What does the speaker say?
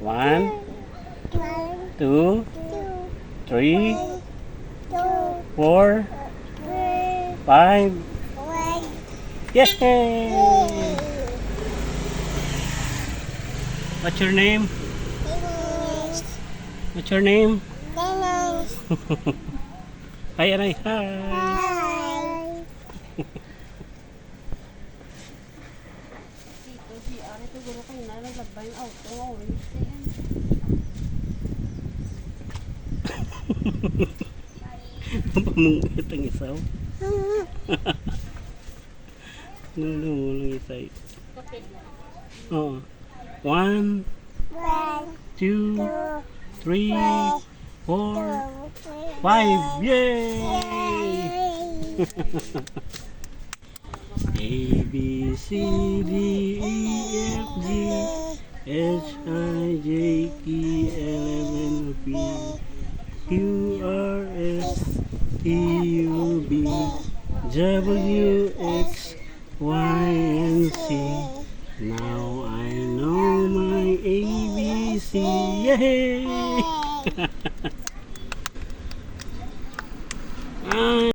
1, 2, 3, 4, 5. Yay! What's your name? What's your name? Hi, Aray. Hi. Pamungkit ang isaw. Nulungulang isa. Oh. 1, 2, 3, 4, 5. Yay! A, B, C, D, E, F, G, H, I, J, K, L, M, N, P, Q, R, S, T, U, V, W, X, Y, and Z. Now I know my ABC. Yay!